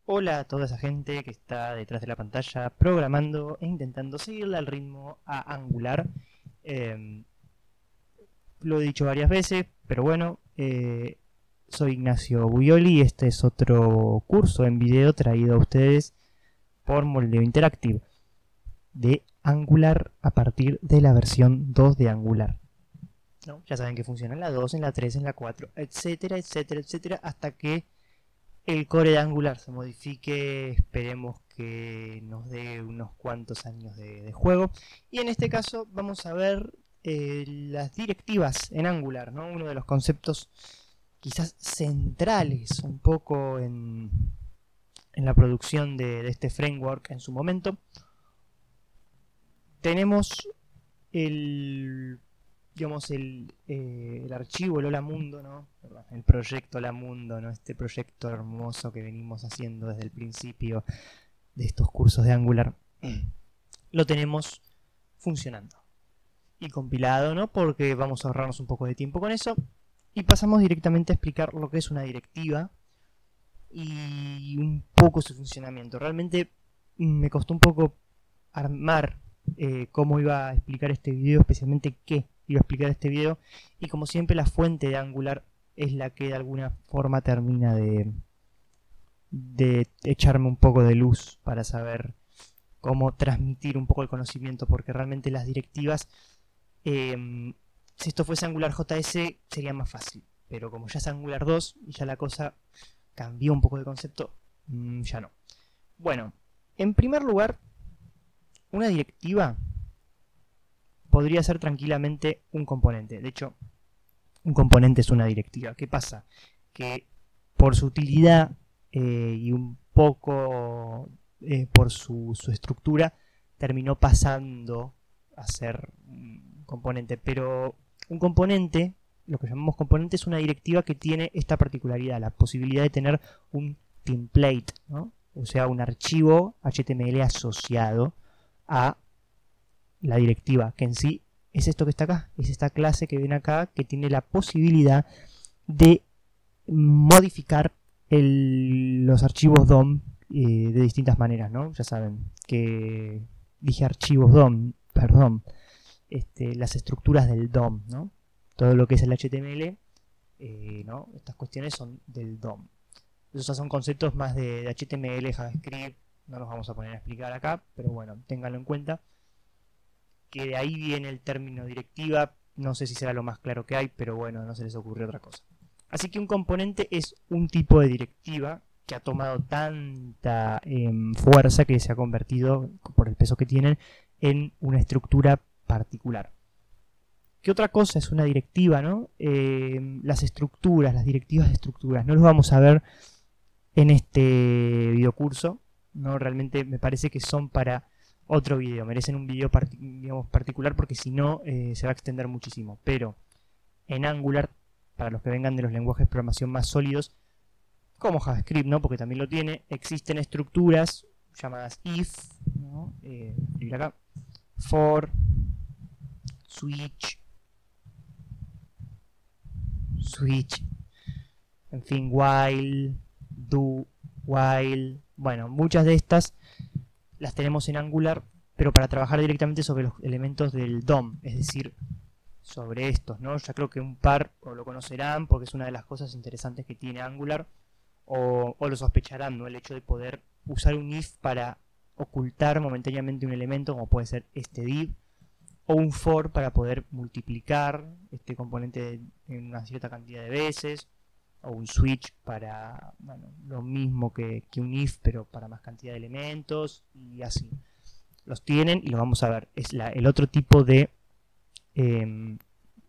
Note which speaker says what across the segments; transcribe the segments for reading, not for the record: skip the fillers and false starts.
Speaker 1: Hola a toda esa gente que está detrás de la pantalla programando e intentando seguirle al ritmo a Angular. Eh, lo he dicho varias veces, pero bueno, soy Ignacio Buioli y este es otro curso en video traído a ustedes por Moldeo Interactive de Angular a partir de la versión 2 de Angular. ¿No? Ya saben que funciona en la 2, en la 3, en la 4, etcétera, etcétera, etcétera, hasta que el core de Angular se modifique. Esperemos que nos dé unos cuantos años de juego. Y en este caso vamos a ver las directivas en Angular, ¿no? Uno de los conceptos quizás centrales un poco en la producción de este framework en su momento. Tenemos el digamos, el archivo, el Hola Mundo, ¿no? El proyecto Hola Mundo, ¿no? Este proyecto hermoso que venimos haciendo desde el principio de estos cursos de Angular, lo tenemos funcionando y compilado, ¿no? Porque vamos a ahorrarnos un poco de tiempo con eso y pasamos directamente a explicar lo que es una directiva y un poco su funcionamiento. Realmente me costó un poco armar cómo iba a explicar este video, especialmente qué iba a explicar este video, y como siempre la fuente de Angular es la que de alguna forma termina de echarme un poco de luz para saber cómo transmitir un poco el conocimiento, porque realmente las directivas, si esto fuese Angular JS sería más fácil, pero como ya es Angular 2 y ya la cosa cambió un poco de concepto, ya no. Bueno, en primer lugar, una directiva podría ser tranquilamente un componente. De hecho, un componente es una directiva. ¿Qué pasa? Que por su utilidad y un poco por su estructura, terminó pasando a ser un componente. Pero un componente, lo que llamamos componente, es una directiva que tiene esta particularidad, la posibilidad de tener un template, ¿no? O sea, un archivo HTML asociado a la directiva, que en sí es esto que está acá, es esta clase que ven acá, que tiene la posibilidad de modificar los archivos DOM de distintas maneras, ¿no? Ya saben que dije archivos DOM, perdón, las estructuras del DOM, ¿no? Todo lo que es el HTML, ¿no? Estas cuestiones son del DOM. Esos son conceptos más de HTML, JavaScript, no los vamos a poner a explicar acá, pero bueno, ténganlo en cuenta, que de ahí viene el término directiva. No sé si será lo más claro que hay, pero bueno, no se les ocurre otra cosa. Así que un componente es un tipo de directiva que ha tomado tanta fuerza que se ha convertido, por el peso que tienen, en una estructura particular. ¿Qué otra cosa es una directiva, no? Las estructuras, las directivas de estructuras. No los vamos a ver en este videocurso, ¿no? Realmente me parece que son para otro video, merecen un video digamos, particular, porque si no se va a extender muchísimo. Pero en Angular, para los que vengan de los lenguajes de programación más sólidos, como JavaScript, ¿no? Porque también lo tiene, existen estructuras llamadas if, ¿no? Acá, for, switch, en fin, while, do, while. Bueno, muchas de estas las tenemos en Angular, pero para trabajar directamente sobre los elementos del DOM, es decir, sobre estos, ¿no? Ya creo que un par o lo conocerán porque es una de las cosas interesantes que tiene Angular, o lo sospecharán, ¿no? El hecho de poder usar un if para ocultar momentáneamente un elemento, como puede ser este div, o un for para poder multiplicar este componente en una cierta cantidad de veces, o un switch para, bueno, lo mismo que un if, pero para más cantidad de elementos, y así. Los tienen y los vamos a ver. Es el otro tipo de,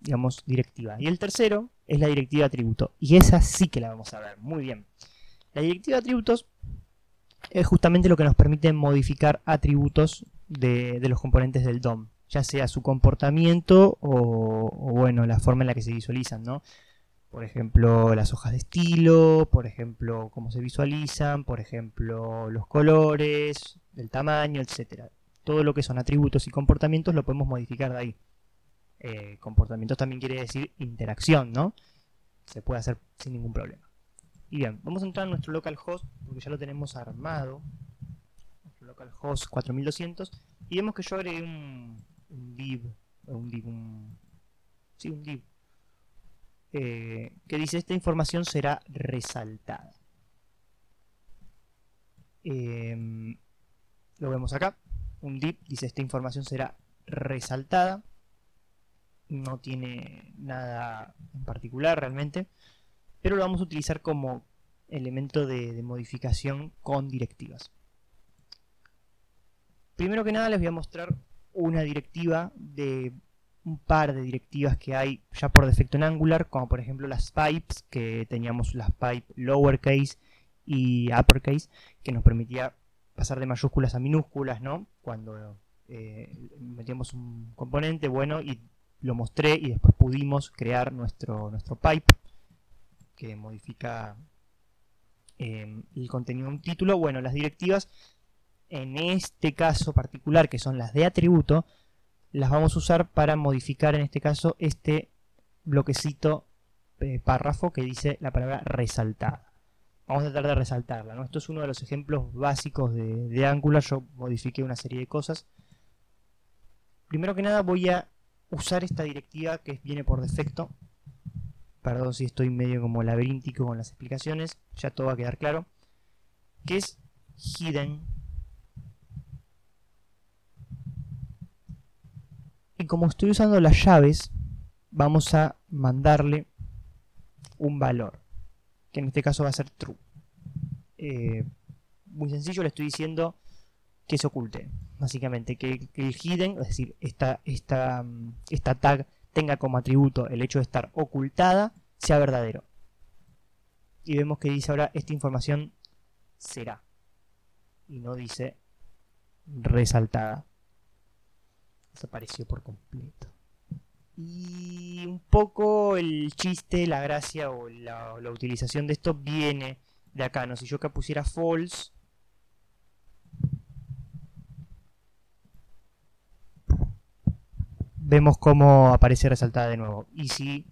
Speaker 1: digamos, directiva. Y el tercero es la directiva de atributo, y esa sí que la vamos a ver. Muy bien. La directiva de atributos es justamente lo que nos permite modificar atributos de los componentes del DOM, ya sea su comportamiento o bueno, la forma en la que se visualizan, ¿no? Por ejemplo, las hojas de estilo, por ejemplo, cómo se visualizan, por ejemplo, los colores, el tamaño, etc. Todo lo que son atributos y comportamientos lo podemos modificar de ahí. Comportamientos también quiere decir interacción, ¿no? Se puede hacer sin ningún problema. Y bien, vamos a entrar a nuestro localhost, porque ya lo tenemos armado. Nuestro localhost 4200. Y vemos que yo agregué un div, un div, que dice: esta información será resaltada. Lo vemos acá. Un div dice: esta información será resaltada. No tiene nada en particular realmente, pero lo vamos a utilizar como elemento de modificación con directivas. Primero que nada les voy a mostrar una directiva de un par de directivas que hay ya por defecto en Angular, como por ejemplo las pipes, que teníamos las pipe lowercase y uppercase, que nos permitía pasar de mayúsculas a minúsculas, ¿no? Cuando metíamos un componente, bueno, y lo mostré, y después pudimos crear nuestro pipe, que modifica el contenido de un título. Bueno, las directivas, en este caso particular, que son las de atributo, las vamos a usar para modificar, en este caso, este bloquecito párrafo que dice la palabra resaltada. Vamos a tratar de resaltarla, ¿no? Esto es uno de los ejemplos básicos de Angular. Yo modifiqué una serie de cosas. Primero que nada voy a usar esta directiva que viene por defecto. Perdón si estoy medio como laberíntico con las explicaciones, ya todo va a quedar claro. Que es hidden. Y como estoy usando las llaves, vamos a mandarle un valor, que en este caso va a ser true. Muy sencillo, le estoy diciendo que se oculte. Básicamente, que el hidden, es decir, esta tag tenga como atributo el hecho de estar ocultada, sea verdadero. Y vemos que dice ahora: esta información será. Y no dice resaltada. Desapareció por completo. Y un poco el chiste, la gracia o la utilización de esto viene de acá, ¿no? Si yo acá pusiera false, vemos cómo aparece resaltada de nuevo. Y si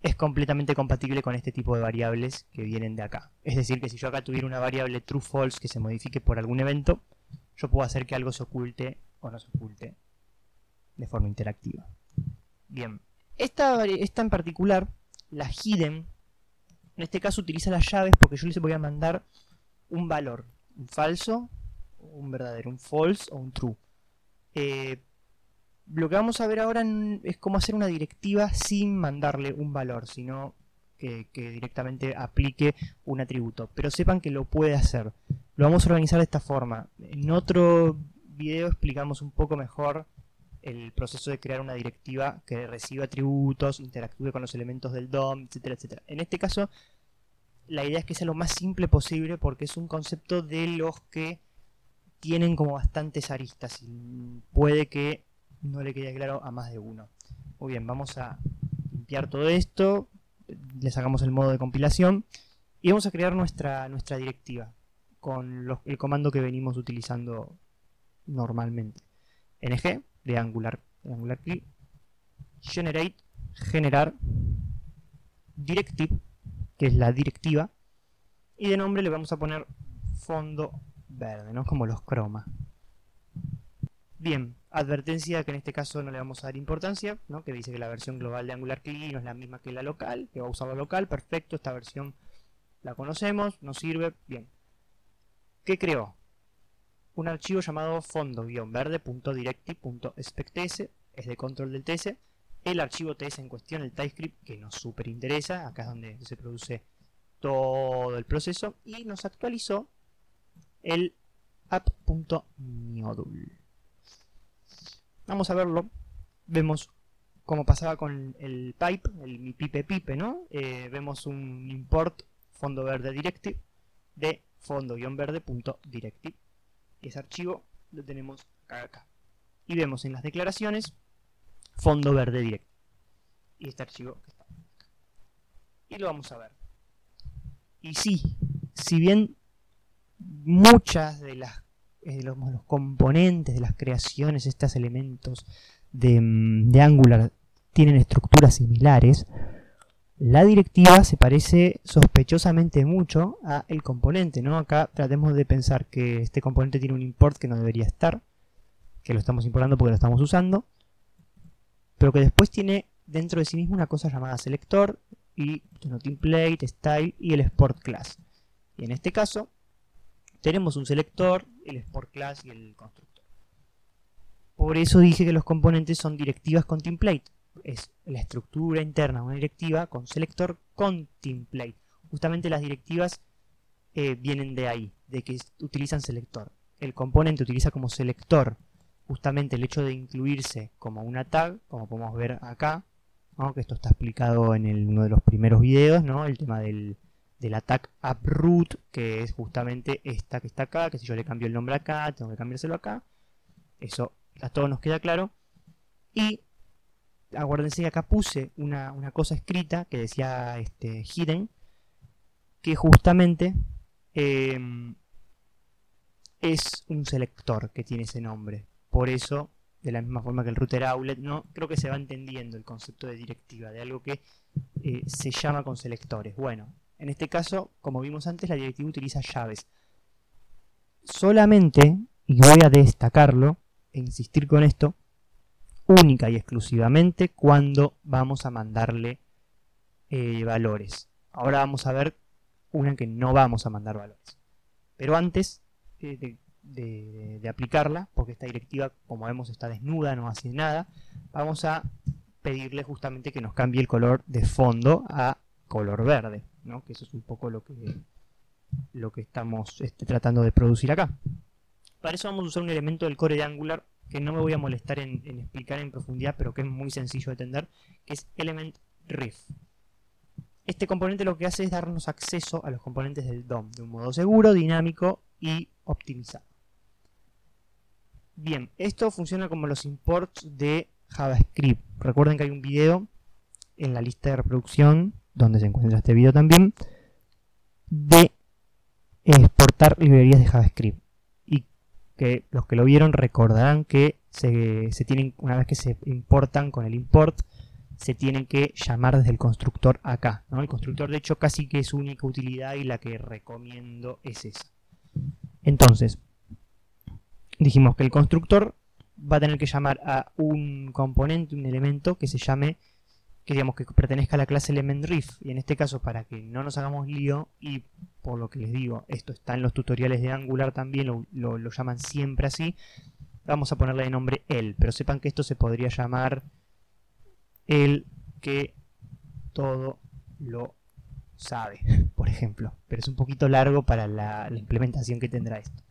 Speaker 1: es completamente compatible con este tipo de variables que vienen de acá. Es decir, que si yo acá tuviera una variable true false que se modifique por algún evento, yo puedo hacer que algo se oculte o no se oculte de forma interactiva. Bien, esta en particular, la hidden, en este caso utiliza las llaves porque yo les voy a mandar un valor, un falso, un verdadero, un false o un true. Lo que vamos a ver ahora es cómo hacer una directiva sin mandarle un valor, sino que directamente aplique un atributo. Pero sepan que lo puede hacer. Lo vamos a organizar de esta forma. En otro video explicamos un poco mejor el proceso de crear una directiva que reciba atributos, interactúe con los elementos del DOM, etcétera, etcétera. En este caso, la idea es que sea lo más simple posible porque es un concepto de los que tienen como bastantes aristas y puede que no le quede claro a más de uno. Muy bien, vamos a limpiar todo esto, le sacamos el modo de compilación y vamos a crear nuestra directiva con el comando que venimos utilizando normalmente. ng de Angular Key, generar directive, que es la directiva, y de nombre le vamos a poner fondo verde, ¿no? Como los croma. Bien, advertencia que en este caso no le vamos a dar importancia, ¿no? Que dice que la versión global de Angular Key no es la misma que la local, que va a usar la local. Perfecto, esta versión la conocemos, nos sirve. Bien, ¿qué creó? Un archivo llamado fondo-verde.directive.spects, es de control del TS. El archivo TS en cuestión, el TypeScript, que nos súper interesa, acá es donde se produce todo el proceso, y nos actualizó el app.module. Vamos a verlo. Vemos como pasaba con el pipe, mi pipe, ¿no? Vemos un import fondo verde directive de fondo-verde.directive. Y ese archivo lo tenemos acá. Y vemos en las declaraciones fondo verde directive. Y este archivo que está acá. Y lo vamos a ver. Y sí, si bien muchas de los componentes de las creaciones, estos elementos de Angular tienen estructuras similares, la directiva se parece sospechosamente mucho a el componente, ¿no? Acá tratemos de pensar que este componente tiene un import que no debería estar, que lo estamos importando porque lo estamos usando, pero que después tiene dentro de sí mismo una cosa llamada selector y template, style y el export class. Y en este caso tenemos un selector, el export class y el constructor. Por eso dije que los componentes son directivas con template. Es la estructura interna de una directiva con selector con template. Justamente las directivas vienen de ahí, de que utilizan selector. El componente utiliza como selector justamente el hecho de incluirse como una tag, como podemos ver acá, ¿no? Que esto está explicado en uno de los primeros videos, ¿no? El tema del tag uproot, que es justamente esta que está acá, que si yo le cambio el nombre acá, tengo que cambiárselo acá. Eso a todos nos queda claro. Y acuérdense que acá puse una cosa escrita que decía hidden, que justamente es un selector que tiene ese nombre. Por eso, de la misma forma que el router outlet, ¿no? Creo que se va entendiendo el concepto de directiva, de algo que se llama con selectores. Bueno, en este caso, como vimos antes, la directiva utiliza llaves. Solamente, y voy a destacarlo e insistir con esto, única y exclusivamente cuando vamos a mandarle valores. Ahora vamos a ver una en que no vamos a mandar valores. Pero antes de aplicarla, porque esta directiva, como vemos, está desnuda, no hace nada, vamos a pedirle justamente que nos cambie el color de fondo a color verde, ¿no? Que eso es un poco lo que estamos tratando de producir acá. Para eso vamos a usar un elemento del core de Angular que no me voy a molestar en explicar en profundidad, pero que es muy sencillo de entender, que es element_ref. Este componente lo que hace es darnos acceso a los componentes del DOM de un modo seguro, dinámico y optimizado. Bien, esto funciona como los imports de JavaScript. Recuerden que hay un video en la lista de reproducción, donde se encuentra este video también, de exportar librerías de JavaScript. Y que los que lo vieron recordarán que se tienen, una vez que se importan con el import, se tienen que llamar desde el constructor acá, ¿no? El constructor, de hecho, casi que es su única utilidad y la que recomiendo es esa. Entonces, dijimos que el constructor va a tener que llamar a un componente, un elemento que se llame, que digamos que pertenezca a la clase element_ref. Y en este caso, para que no nos hagamos lío, y por lo que les digo, esto está en los tutoriales de Angular también, lo llaman siempre así, vamos a ponerle de nombre el, pero sepan que esto se podría llamar el que todo lo sabe, por ejemplo, pero es un poquito largo para la implementación que tendrá esto.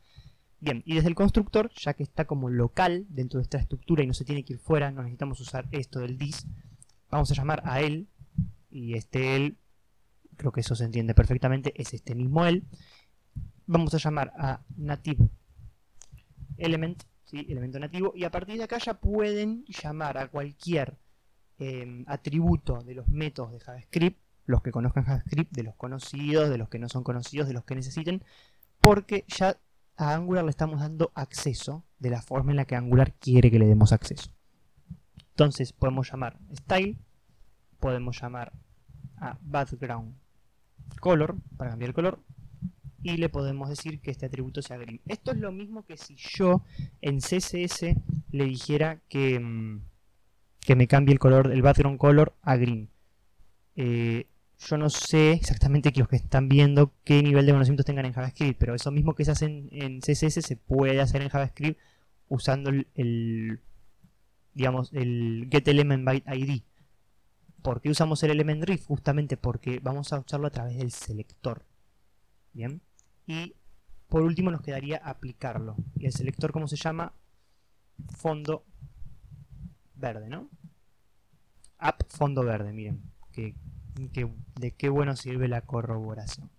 Speaker 1: Bien, y desde el constructor, ya que está como local dentro de esta estructura y no se tiene que ir fuera, no necesitamos usar esto del this, vamos a llamar a él, y este él, creo que eso se entiende perfectamente, es este mismo él. Vamos a llamar a native element, ¿sí? Elemento nativo, y a partir de acá ya pueden llamar a cualquier atributo de los métodos de JavaScript, los que conozcan JavaScript, de los conocidos, de los que no son conocidos, de los que necesiten, porque ya a Angular le estamos dando acceso de la forma en la que Angular quiere que le demos acceso. Entonces podemos llamar style, podemos llamar a background color para cambiar el color, y le podemos decir que este atributo sea green. Esto es lo mismo que si yo en CSS le dijera que me cambie el color, el background color a green. Yo no sé exactamente que los que están viendo qué nivel de conocimientos tengan en JavaScript, pero eso mismo que se hace en CSS se puede hacer en JavaScript usando digamos, el getElementByteID. ¿Por qué usamos el element_ref? Justamente porque vamos a usarlo a través del selector. Bien. Y por último nos quedaría aplicarlo. ¿Y el selector cómo se llama? Fondo verde, ¿no? App fondo verde, miren. De qué bueno sirve la corroboración.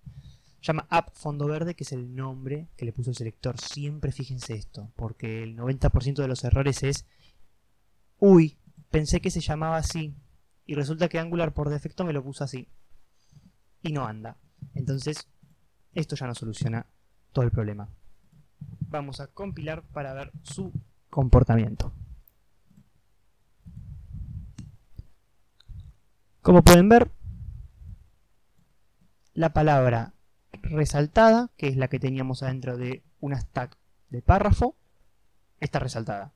Speaker 1: Llama app fondo verde, que es el nombre que le puso el selector. Siempre fíjense esto, porque el 90% de los errores es uy, pensé que se llamaba así y resulta que Angular por defecto me lo puso así y no anda. Entonces esto ya no soluciona todo el problema. Vamos a compilar para ver su comportamiento. Como pueden ver, la palabra resaltada, que es la que teníamos adentro de un stack de párrafo, está resaltada.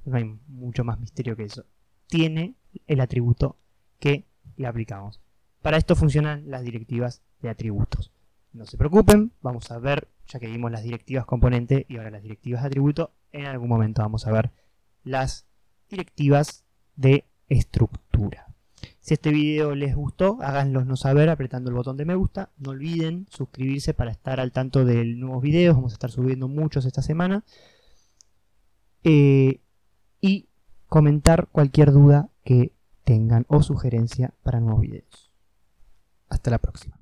Speaker 1: No hay mucho más misterio que eso. Tiene el atributo que le aplicamos. Para esto funcionan las directivas de atributos. No se preocupen, vamos a ver, ya que vimos las directivas componente y ahora las directivas de atributo, en algún momento vamos a ver las directivas de estructura. Si este video les gustó, háganlo saber apretando el botón de me gusta. No olviden suscribirse para estar al tanto de nuevos videos, vamos a estar subiendo muchos esta semana. Y comentar cualquier duda que tengan o sugerencia para nuevos videos. Hasta la próxima.